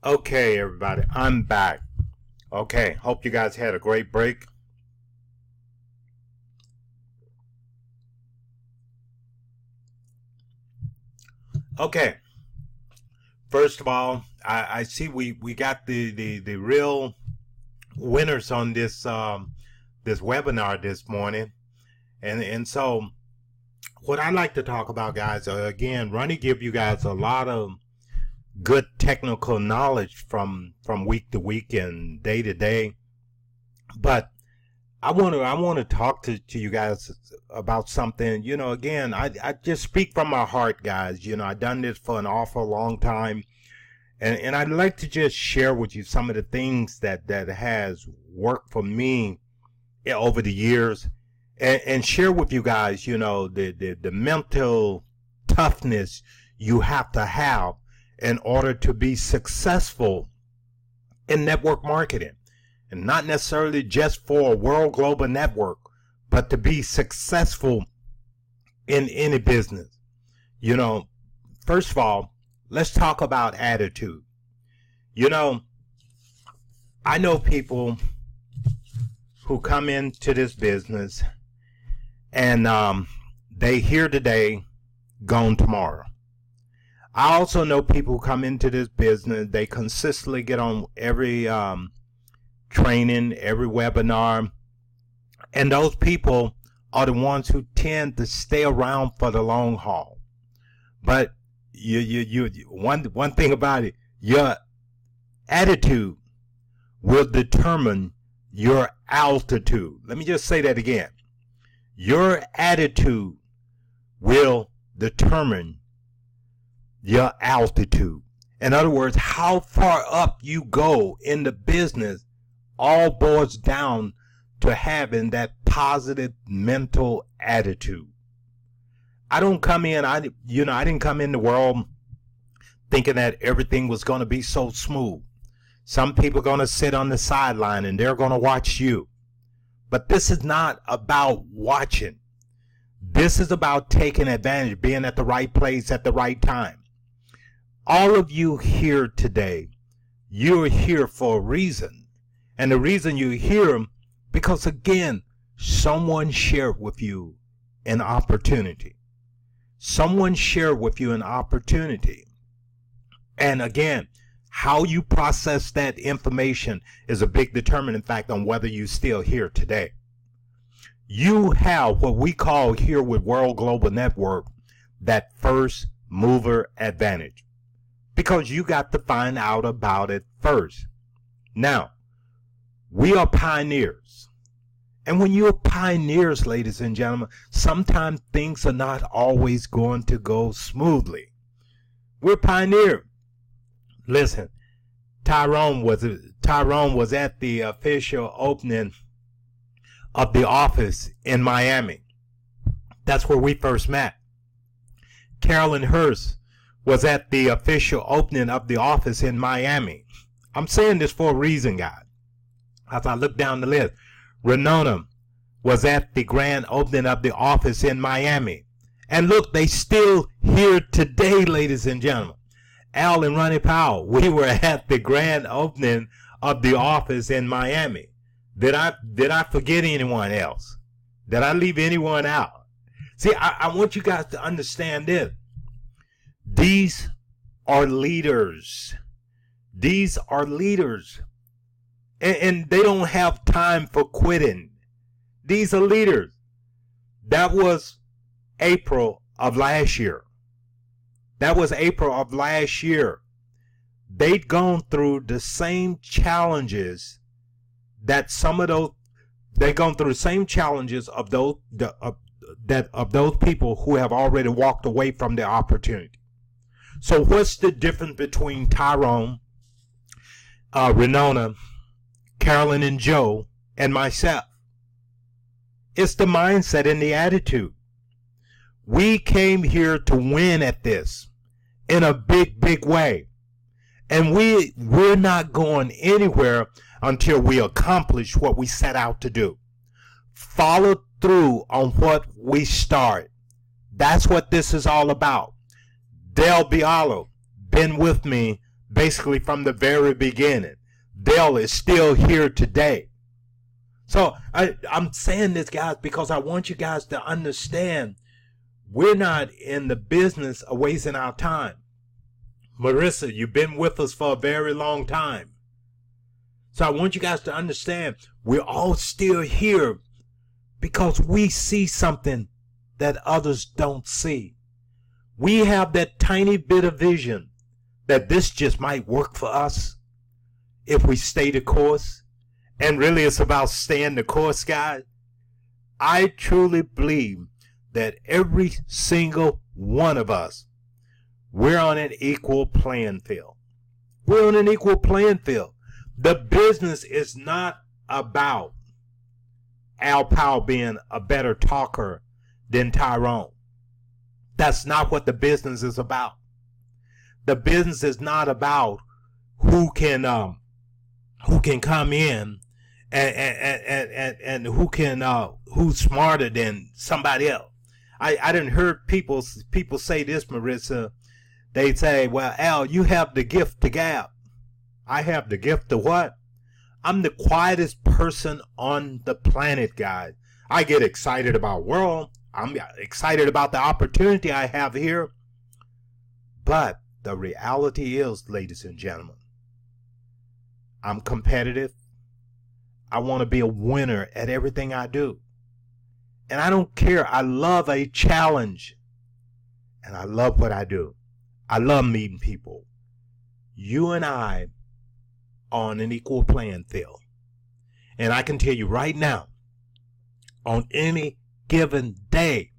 Okay, everybody, I'm back. Okay, hope you guys had a great break. Okay, first of all, I see we got the real winners on this webinar this morning, and so what I like to talk about, guys, again, Ronnie give you guys a lot of good technical knowledge from week to week and day to day, but I want to talk to you guys about something. Again, I just speak from my heart, guys. I've done this for an awful long time, and I'd like to just share with you some of the things that has worked for me over the years, and share with you guys, the mental toughness you have to have in order to be successful in network marketing. And not necessarily just for a world global network, but to be successful in any business. First of all, let's talk about attitude. I know people who come into this business and they here today, gone tomorrow. I also know people who come into this business, they consistently get on every training, every webinar, and those people are the ones who tend to stay around for the long haul. But one thing about it, your attitude will determine your altitude. Let me just say that again. Your attitude will determine your altitude. In other words, how far up you go in the business all boils down to having that positive mental attitude. I didn't come in the world thinking that everything was going to be so smooth. Some people are going to sit on the sideline and they're going to watch you. But this is not about watching. This is about taking advantage, being at the right place at the right time. All of you here today, you're here for a reason. And the reason you're here, because again, someone shared with you an opportunity. Someone shared with you an opportunity. And again, how you process that information is a big determining factor on whether you're still here today. You have what we call here with World Global Network, that first mover advantage. Because you got to find out about it first. Now, we are pioneers. And when you're pioneers, ladies and gentlemen, sometimes things are not always going to go smoothly. We're pioneers. Listen, Tyrone was at the official opening of the office in Miami. That's where we first met. Carolyn Hurst was at the official opening of the office in Miami. I'm saying this for a reason, guys. As I look down the list, Renona was at the grand opening of the office in Miami. And look, they still here today, ladies and gentlemen. Al and Ronnie Powell, we were at the grand opening of the office in Miami. Did I forget anyone else? Did I leave anyone out? See, I want you guys to understand this. These are leaders. These are leaders. And they don't have time for quitting. These are leaders. That was April of last year. They'd gone through the same challenges that they've gone through the same challenges of those people who have already walked away from the opportunity. So what's the difference between Tyrone, Renona, Carolyn and Joe, and myself? It's the mindset and the attitude. We came here to win at this in a big, big way. And we're not going anywhere until we accomplish what we set out to do. Follow through on what we start. That's what this is all about. Del Bialo, been with me basically from the very beginning. Dell is still here today. So I'm saying this, guys, because I want you guys to understand we're not in the business of wasting our time. Marissa, you've been with us for a very long time. So I want you guys to understand we're all still here because we see something that others don't see. We have that tiny bit of vision that this just might work for us if we stay the course. And really it's about staying the course, guys. I truly believe that every single one of us, we're on an equal playing field. We're on an equal playing field. The business is not about Al Powell being a better talker than Tyrone. That's not what the business is about. The business is not about who can come in and who's smarter than somebody else. I didn't heard people say this, Marissa. They say, well, Al, you have the gift to gab. I have the gift to what? I'm the quietest person on the planet, guys. I get excited about world. I'm excited about the opportunity I have here. But the reality is, ladies and gentlemen, I'm competitive. I want to be a winner at everything I do. And I don't care. I love a challenge. And I love what I do. I love meeting people. You and I are on an equal playing field. And I can tell you right now, on any given day,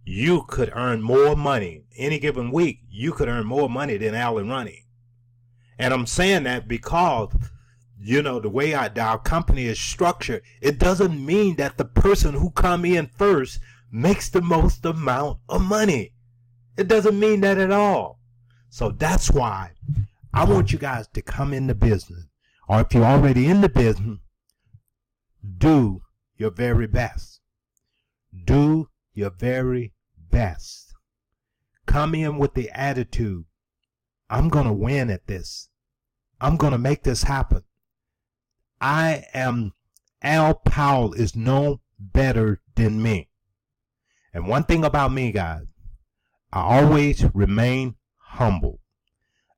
you could earn more money. Any given week, you could earn more money than Alan Running. And I'm saying that because, you know, the way our company is structured, it doesn't mean that the person who come in first makes the most amount of money. It doesn't mean that at all. So that's why I want you guys to come in the business. Or if you're already in the business, do your very best. Do your very best. Come in with the attitude, I'm going to win at this. I'm going to make this happen. Al Powell is no better than me. And one thing about me, guys, I always remain humble.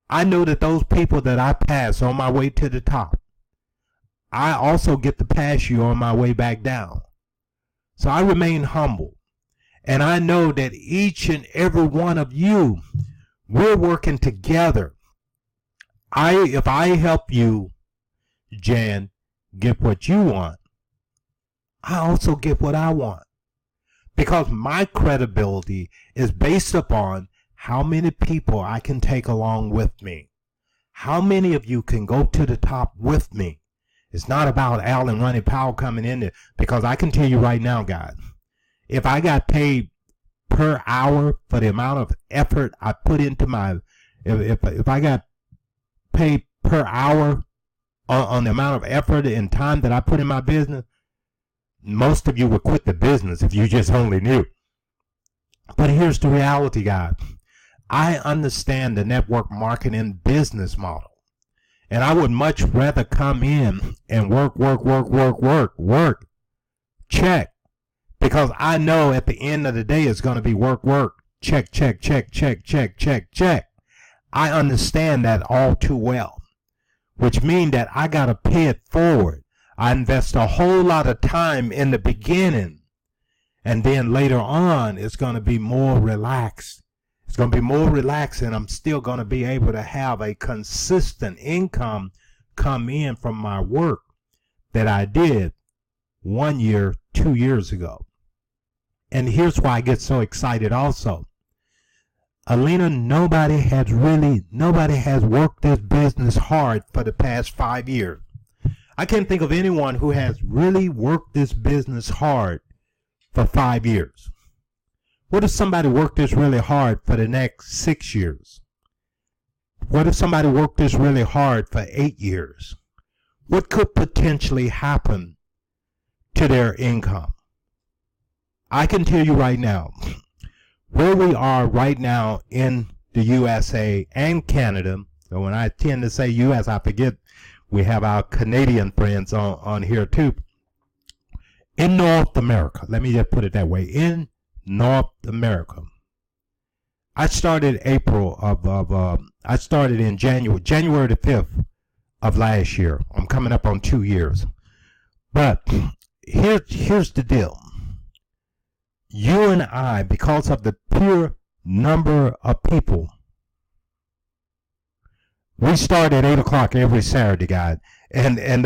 I know that those people that I pass on my way to the top, I also get to pass you on my way back down. So I remain humble. And I know that each and every one of you, we're working together. If I help you, Jan, get what you want, I also get what I want. Because my credibility is based upon how many people I can take along with me. How many of you can go to the top with me? It's not about Al and Ronnie Powell coming in there. Because I can tell you right now, guys, if I got paid per hour for the amount of effort I put into if I got paid per hour on the amount of effort and time that I put in my business, most of you would quit the business if you just only knew. But here's the reality, guys. I understand the network marketing business model. And I would much rather come in and work. Check. Because I know at the end of the day it's going to be work. Check. I understand that all too well. Which means that I got to pay it forward. I invest a whole lot of time in the beginning. And then later on, it's going to be more relaxed. It's going to be more relaxed, and I'm still going to be able to have a consistent income come in from my work that I did 1 year, 2 years ago. And here's why I get so excited also. Alina, nobody has worked this business hard for the past 5 years. I can't think of anyone who has really worked this business hard for 5 years. What if somebody worked this really hard for the next 6 years? What if somebody worked this really hard for 8 years? What could potentially happen to their income? I can tell you right now, where we are right now in the USA and Canada, So when I tend to say U.S., I forget we have our Canadian friends on here too. In North America, let me just put it that way. In North America, I started I started in January the 5th of last year. I'm coming up on 2 years. But here's the deal. You and I, because of the pure number of people, we start at 8 o'clock every Saturday, guys. And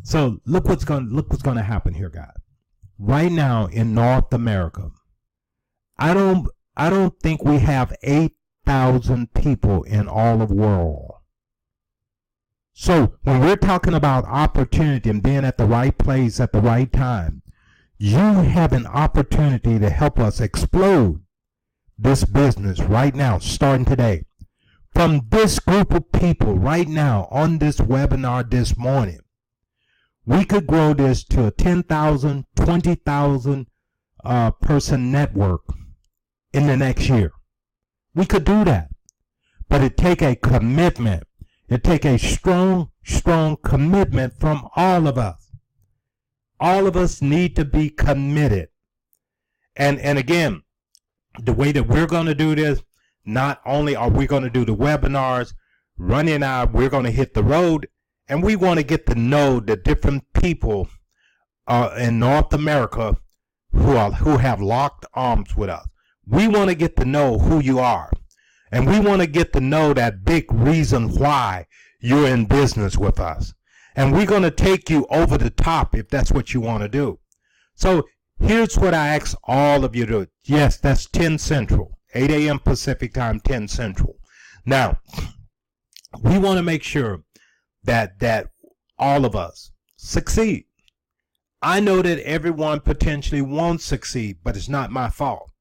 so look what's going to happen here, guys. Right now in North America, I don't think we have 8,000 people in all of the world. So when we're talking about opportunity and being at the right place at the right time, you have an opportunity to help us explode this business right now, starting today. From this group of people right now on this webinar this morning, we could grow this to a 10,000, 20,000 person network in the next year. We could do that. But it take a commitment. It take a strong, strong commitment from all of us. All of us need to be committed. And again, the way that we're going to do this, not only are we going to do the webinars, we're going to hit the road, and we want to get to know the different people in North America who have locked arms with us. We want to get to know who you are. And we want to get to know that big reason why you're in business with us. And we're going to take you over the top if that's what you want to do. So here's what I ask all of you to do. Yes, that's 10 Central, 8 a.m. Pacific time, 10 Central. Now, we want to make sure that all of us succeed. I know that everyone potentially won't succeed, but it's not my fault.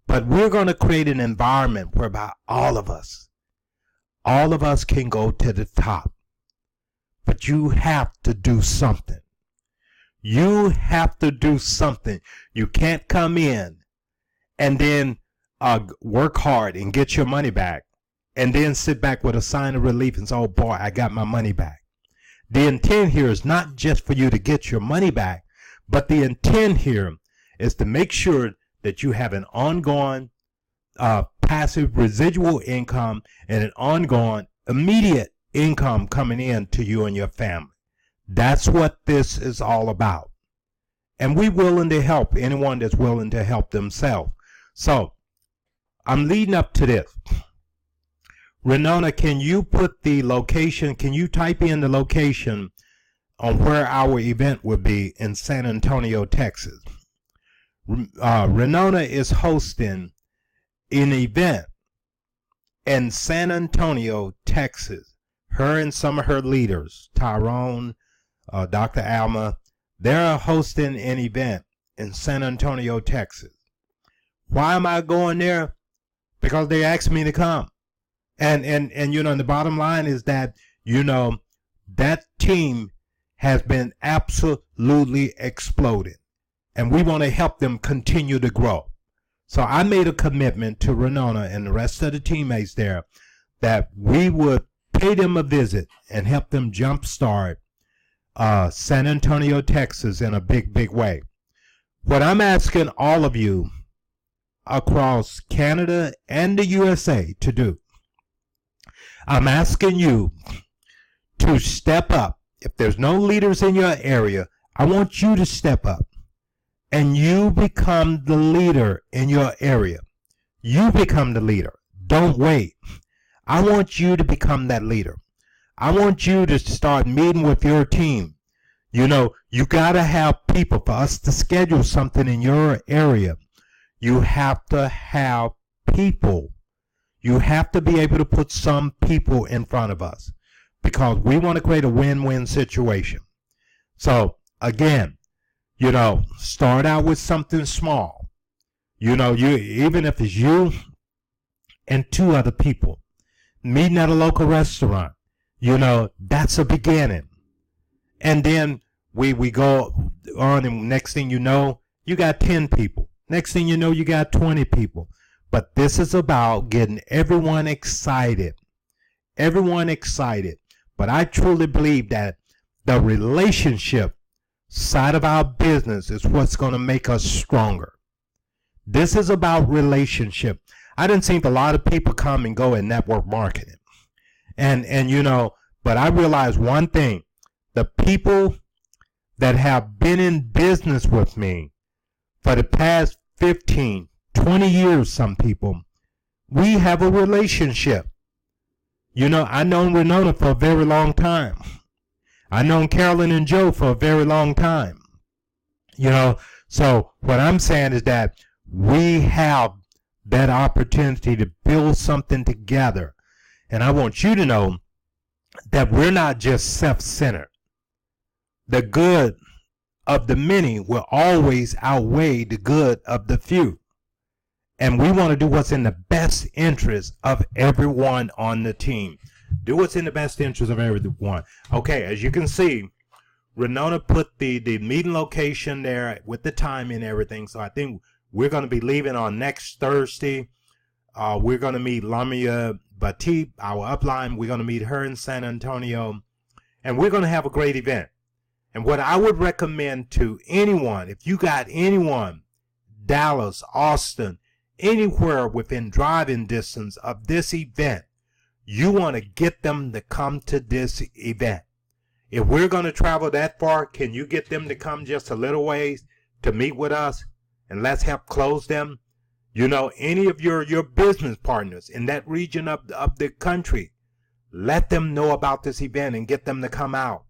But we're going to create an environment whereby all of us can go to the top. But you have to do something. You have to do something. You can't come in and then work hard and get your money back and then sit back with a sign of relief and say, oh boy, I got my money back. The intent here is not just for you to get your money back, but the intent here is to make sure that you have an ongoing passive residual income and an ongoing immediate income coming in to you and your family. That's what this is all about. And we're willing to help anyone that's willing to help themselves. So I'm leading up to this. Renona, can you put the location, can you type in the location on where our event would be in San Antonio, Texas? Renona is hosting an event in San Antonio, Texas. Her and some of her leaders, Tyrone, Dr. Alma, they're hosting an event in San Antonio, Texas. Why am I going there? Because they asked me to come. And you know, the bottom line is that, you know, that team has been absolutely exploded. And we want to help them continue to grow. So I made a commitment to Renona and the rest of the teammates there that we would pay them a visit and help them jumpstart San Antonio, Texas in a big, big way. What I'm asking all of you across Canada and the USA to do, I'm asking you to step up. If there's no leaders in your area, I want you to step up. And you become the leader in your area. You become the leader. Don't wait. I want you to become that leader. I want you to start meeting with your team. You know, you got to have people. For us to schedule something in your area, you have to have people. You have to be able to put some people in front of us because we want to create a win-win situation. So, again, you know, start out with something small. You know, even if it's you and 2 other people meeting at a local restaurant, you know, that's a beginning. And then we go on, and next thing you know, you got 10 people. Next thing you know, you got 20 people. But this is about getting everyone excited everyone excited. But I truly believe that the relationship side of our business is what's going to make us stronger. This is about relationship. I didn't see a lot of people come and go in network marketing. And but I realized one thing. The people that have been in business with me for the past 15, 20 years, some people, we have a relationship. I've known Renona for a very long time. I've known Carolyn and Joe for a very long time. So what I'm saying is that we have that opportunity to build something together. And I want you to know that we're not just self-centered. The good of the many will always outweigh the good of the few. And we want to do what's in the best interest of everyone on the team. Do what's in the best interest of everyone. Okay, as you can see, Renona put the meeting location there with the time and everything. So I think we're going to be leaving on next Thursday. We're going to meet Lamia Batip, our upline. We're going to meet her in San Antonio. And we're going to have a great event. And what I would recommend to anyone, if you got anyone, Dallas, Austin, anywhere within driving distance of this event, you want to get them to come to this event. If we're going to travel that far, can you get them to come just a little ways to meet with us? And let's help close them. Any of your business partners in that region of the country, let them know about this event and get them to come out.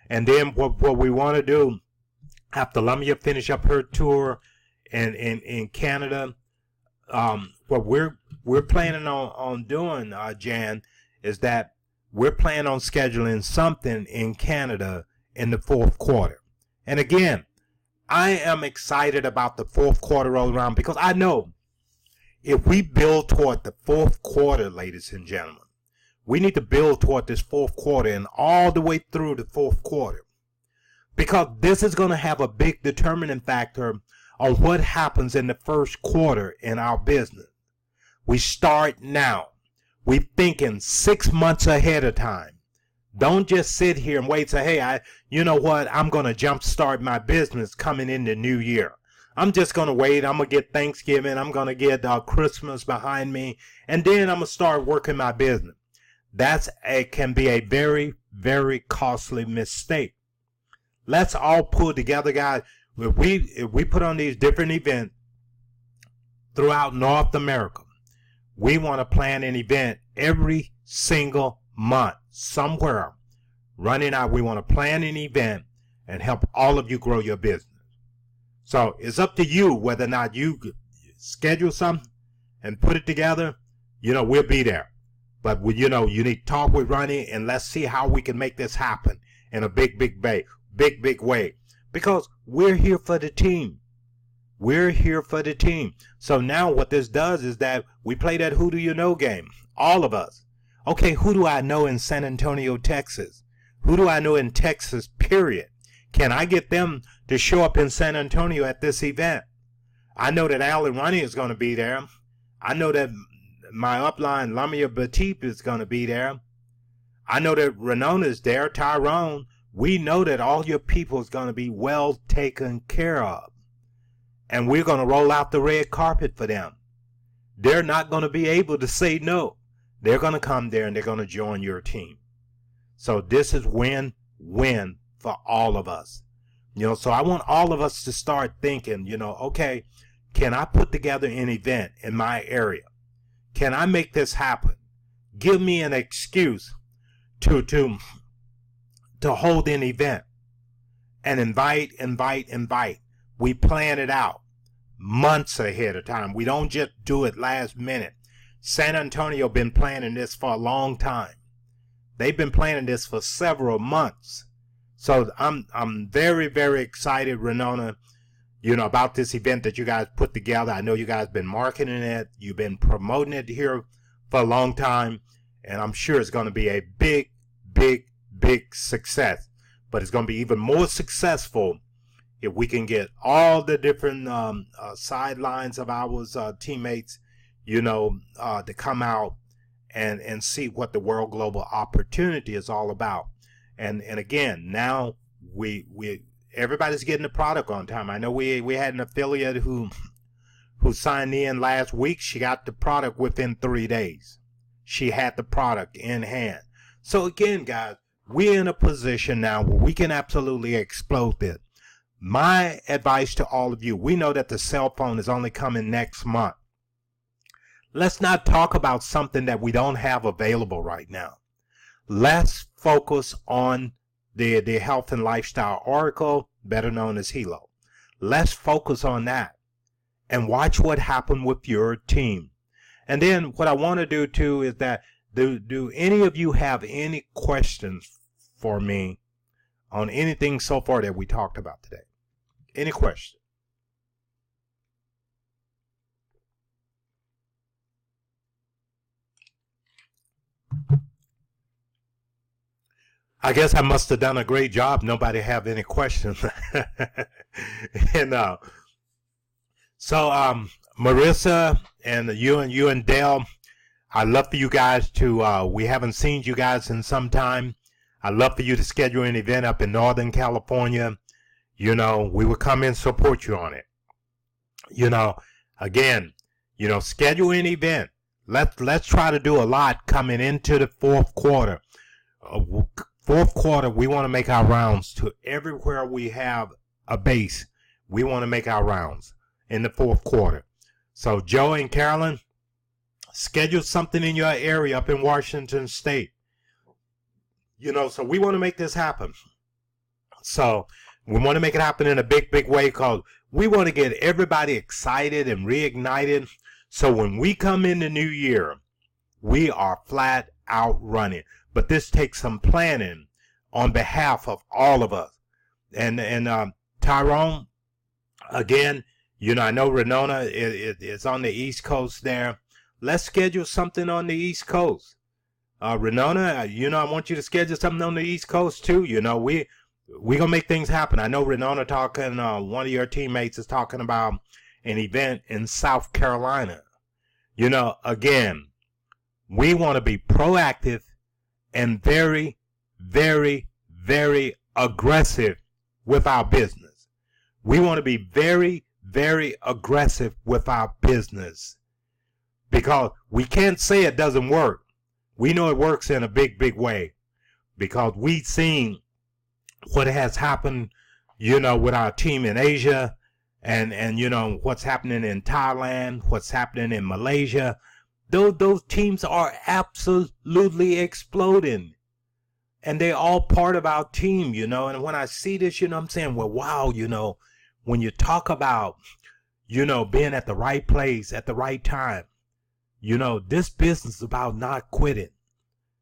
And then what we want to do, after Lamia finish up her tour in Canada, what we're planning on doing, Jan, is that we're planning on scheduling something in Canada in the fourth quarter. And again, I am excited about the fourth quarter roll around because I know if we build toward the fourth quarter, ladies and gentlemen, we need to build toward this fourth quarter and all the way through the fourth quarter. Because this is going to have a big determining factor on what happens in the first quarter in our business. We start now. We're thinking 6 months ahead of time. Don't just sit here and wait and say, hey, you know what? I'm going to jumpstart my business coming in the new year. I'm just going to wait. I'm going to get Thanksgiving. I'm going to get Christmas behind me. And then I'm going to start working my business. Can be a very, very costly mistake. Let's all pull together, guys. If we put on these different events throughout North America, we want to plan an event every single month somewhere running out. We want to plan an event and help all of you grow your business. So it's up to you whether or not you schedule something and put it together. We'll be there. But you need to talk with Ronnie and let's see how we can make this happen in a big way. Because we're here for the team. We're here for the team. So now what this does is that we play that who do you know game. All of us. Okay, who do I know in San Antonio, Texas? Who do I know in Texas, period? Can I get them to show up in San Antonio at this event? I know that Al and Ronnie is going to be there. I know that my upline, Lamia Batip, is going to be there. I know that Renona is there, Tyrone. We know that all your people is going to be well taken care of. And we're going to roll out the red carpet for them. They're not going to be able to say no. They're going to come there and they're going to join your team. So this is win-win for all of us. So I want all of us to start thinking, okay, can I put together an event in my area? Can I make this happen? Give me an excuse to hold an event and invite. We plan it out months ahead of time. We don't just do it last minute. San Antonio been planning this for a long time. They've been planning this for several months. So I'm very, very excited, Renona, about this event that you guys put together. I know you guys been marketing it. You've been promoting it here for a long time. And I'm sure it's going to be a big success. But it's going to be even more successful if we can get all the different sidelines of our teammates, to come out and see what the World Global Opportunity is all about. And again, now we everybody's getting the product on time. I know we had an affiliate who signed in last week. She got the product within 3 days. She had the product in hand. So again, guys, we're in a position now where we can absolutely explode this. My advice to all of you, we know that the cell phone is only coming next month. Let's not talk about something that we don't have available right now. Let's focus on the health and lifestyle oracle, better known as Hilo. Let's focus on that and watch what happens with your team. And then what I want to do too is that, do any of you have any questions for me on anything so far that we talked about today? Any questions? I guess I must have done a great job. Nobody have any questions. And so Marissa and you and Dale, I'd love for you guys to, we haven't seen you guys in some time. I'd love for you to schedule an event up in Northern California. You know, we will come and support you on it. You know, again, you know, schedule an event. Let's try to do a lot coming into the fourth quarter. Fourth quarter, we want to make our rounds to everywhere we have a base. We want to make our rounds in the fourth quarter. So Joe and Carolyn, schedule something in your area up in Washington State. You know, so we want to make this happen. So we want to make it happen in a big, big way, because we want to get everybody excited and reignited. So when we come in the new year, we are flat out running. But this takes some planning on behalf of all of us. And Tyrone, again, you know, I know Renona is on the East Coast there. Let's schedule something on the East Coast. Renona, you know, I want you to schedule something on the East Coast too. You know, we gonna make things happen. I know Renona talking, one of your teammates is talking about an event in South Carolina. You know, again, we want to be proactive and very, very, very aggressive with our business. We want to be very, very aggressive with our business, because we can't say it doesn't work. We know it works in a big, big way, because we've seen what has happened, you know, with our team in Asia, and you know, what's happening in Thailand, what's happening in Malaysia. Those teams are absolutely exploding, and they're all part of our team, you know. And when I see this, you know, I'm saying, well, wow, you know, when you talk about, you know, being at the right place at the right time, you know, this business is about not quitting.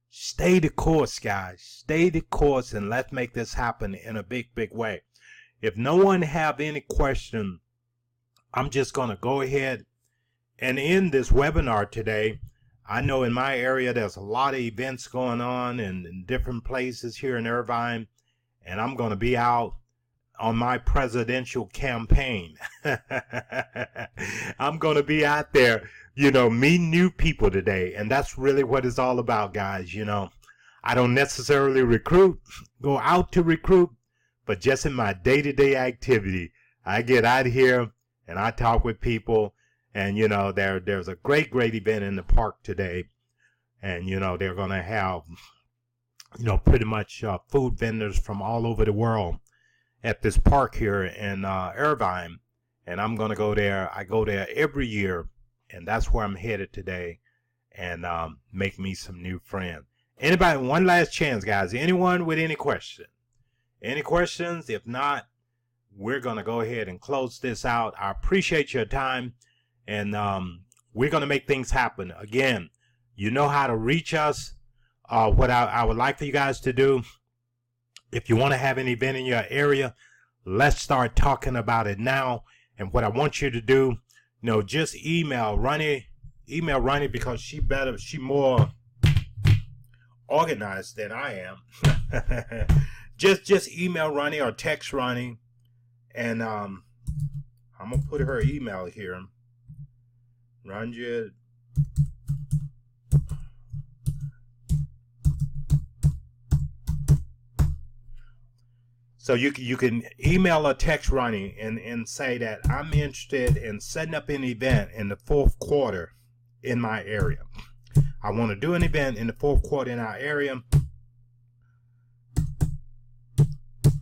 Stay the course, guys. Stay the course, and let's make this happen in a big, big way. If no one have any question, I'm just going to go ahead and in this webinar today. I know in my area there's a lot of events going on in different places here in Irvine, and I'm going to be out on my presidential campaign. I'm going to be out there, you know, meeting new people today, and that's really what it's all about, guys. You know, I don't necessarily go out to recruit, but just in my day-to-day activity, I get out here and I talk with people. And, you know, there's a great, great event in the park today. And, you know, they're going to have, you know, pretty much food vendors from all over the world at this park here in Irvine. And I'm going to go there. I go there every year. And that's where I'm headed today, and make me some new friends. Anybody, one last chance, guys. Anyone with any question? Any questions? If not, we're going to go ahead and close this out. I appreciate your time. And we're going to make things happen. Again, you know how to reach us. What I would like for you guys to do, if you want to have an event in your area, let's start talking about it now. And what I want you to do, you know, just email Ronnie, because she more organized than I am. just email Ronnie or text Ronnie, and I'm going to put her email here. Ranjit So you can email or text Ronnie and say that I'm interested in setting up an event in the fourth quarter in my area. I want to do an event in the fourth quarter in our area,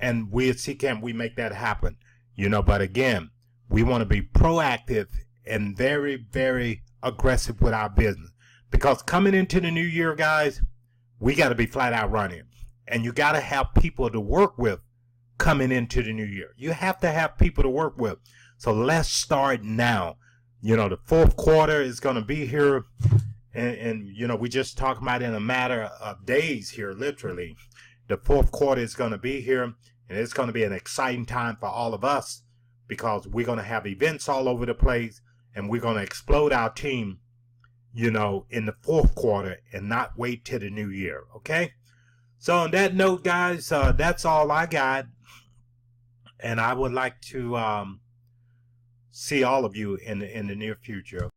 and we'll see, can we make that happen? You know, but again, we want to be proactive and very, very aggressive with our business, because coming into the new year, guys, we got to be flat out running, and you got to have people to work with coming into the new year. You have to have people to work with. So let's start now. You know, the fourth quarter is going to be here, and you know, we just talked about in a matter of days here, literally. The fourth quarter is going to be here, and it's going to be an exciting time for all of us, because we're going to have events all over the place, and we're going to explode our team, you know, in the fourth quarter and not wait till the new year. Okay? So on that note, guys, that's all I got. And I would like to see all of you in the near future.